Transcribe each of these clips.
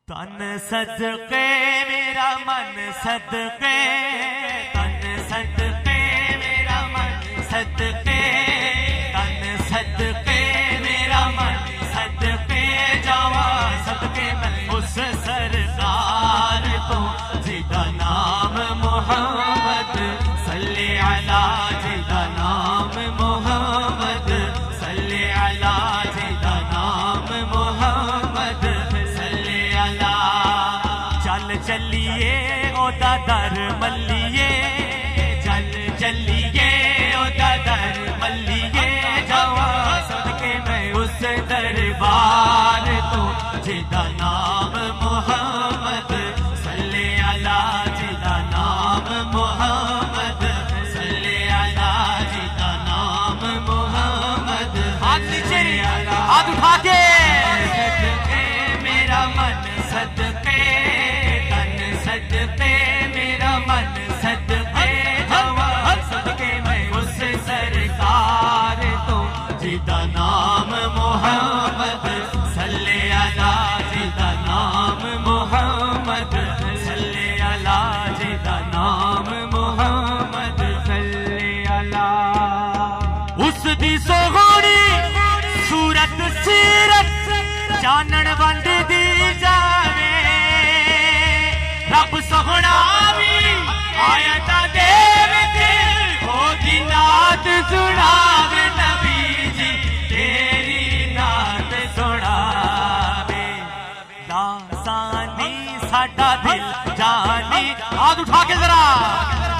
तन सदके मेरा मन सदके, तन सदके मेरा मन सदके, तन सदके मेरा मन सदके जावा सदके मैं उस सरकार को जिदा नाम मोहम्मद सल्ले अला, जिदा नाम मोहम्मद सल्ले अला, जिदा नाम मोहम्मद सल्ले अला। चल चलिए ओदा दर मल्लिए, चल चलिए ओदा दर मल्लिए जावा सदके मैं उस दरबार तो जिदा नाम मोहम्मद सल्ले अला, जिदा नाम मोहम्मद सल्ले अला, जिदा नाम मोहम्मद। हाथ नीचे हाथ उठा के सदके मेरा मन सदके, तन सदके मेरा मन सदके जावा सदके मैं उस सरकार तो जिदा नाम मोहम्मद सल्ले अला, जिदा नाम मोहम्मद सल्ले अला, जिदा नाम मोहम्मद सल्ले अला। उस दी सोहणी सूरत सीरत जानन वंड दी जावे, रब सोहना भी आयता देव दिल ओदी नात सुनावे, नबी जी तेरी नात सुनावे। दासानी साडा दिल जानी, हाथ उठा के जरा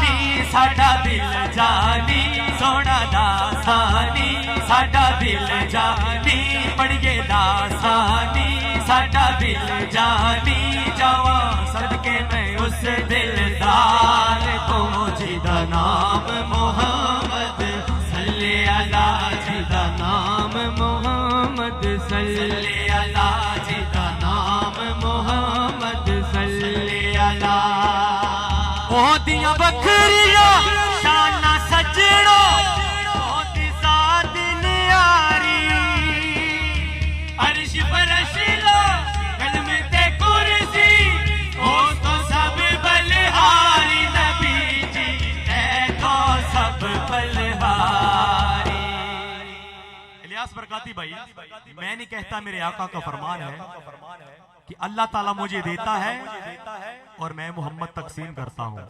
नी साडा दिल जानी सोना दासानी साडा दिल जानी, पढ़िए दासानी साडा दिल जानी जावा सदके मैं उस दिलदार को जिदा नाम मोहम्मद सल्ले अला, जिदा नाम मोहम्मद सल्ले अला, जिदा नाम मोहम्मद सल्ले अला। ओदियां बखरियां शाना सजड़ो ओदी साथ न्यारी, अर्श फरश लो कलम ते कुर्सी ओ तो सब बलहारी, नबी जी है तो सब बलहारी। इलियास बरकाती भाई, मैं नहीं कहता, मेरे आका का फरमान है कि अल्लाह ताला मुझे देता है और मैं मोहम्मद तकसीम करता हूँ।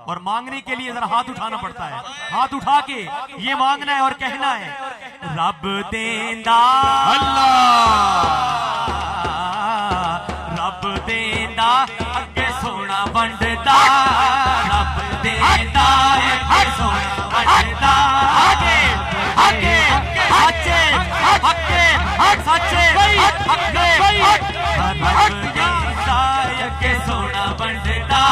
और मांगने के लिए जरा हाथ उठाना पड़ता है, हाथ उठा के ये मांगना है और कहना है रब देंदा अल्लाह, रब देंदा अगे सोना बंडदा, रब देंदा अगे सोना बंडदा, आगे आगे सच्चे हक्के सच्चे हक्के, रब देंदा अगे सोना बंडदा,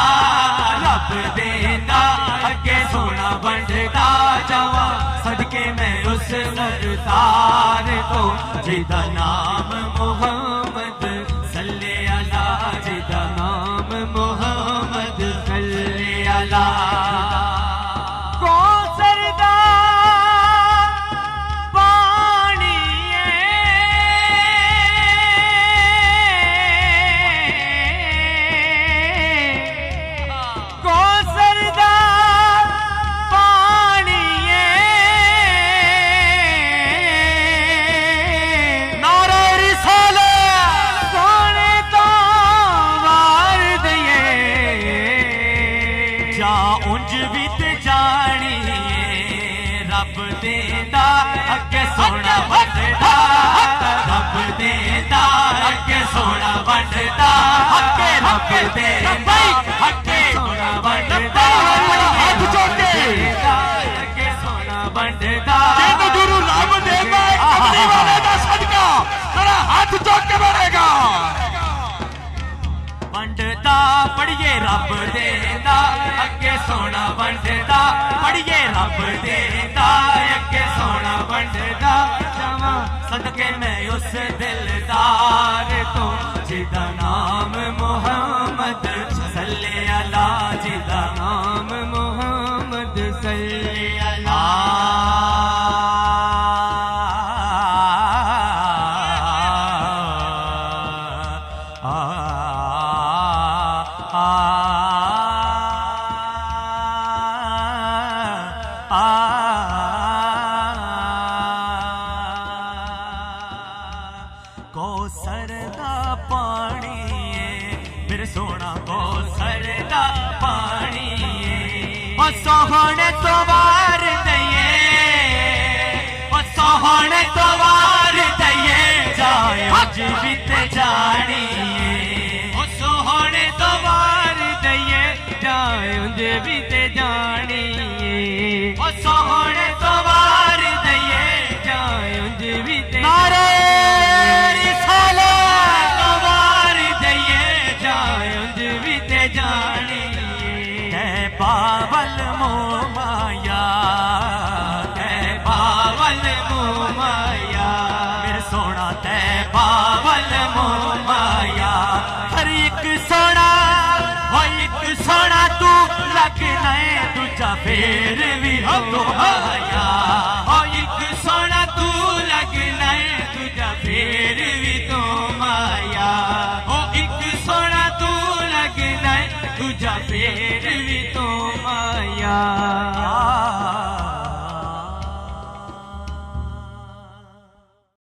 रब देंदा अगे सोना बंडदा जावा सदके मैं उस सरदार को जिदा नाम मोहम्मद सल्ले अला, जिदा नाम मोहम्मद सल्ले अला। कौन सरदार पानी कौन सरदार पानी नारा रिसाला सोने तो वार दिए जा उंज भी ते जानी रब देंदा अगे सोना बंडदा, रब देंदा अगे सोना बंडदा, अगे रब देंदा अगे सोना बंडदा, हाथ जोड़े अगे सोना बंडदा, तेनु गुरु रब देंदा कमली वाले दा सदका तेरा हाथ जोड़ के बढ़ेगा। बंडदा पढ़िए रब देंदा अगे सोना बंडदा, पढ़िए रब देंदा अगे सोना बंडदा जावा सदके मैं उस दिलदार तो जिदा नाम मोहम्मद सल्ले अला, जिदा नाम मोहम्मद सल्ले अला। आ कौसर दा पानी मेरे सोना कौसर दा पानी ओ सोहने तो वार दइए ओ सोहने तो वार दइए जाए जीवित जानी ओ सोहने तो वार दइए जाए जीवित जानी ओ सोहने तो वार दइए जाए जीवित नारे बावल मोमाया कै बावल मोमाया मेरे सोना तै बावल मोमाया हर एक सोना तू लगना है दूजा फेर भी हो आया हो एक सोना तू लगना है दूजा फेर भी तो माया हो एक सोना तू लगना है दूजा फेर भी तो माया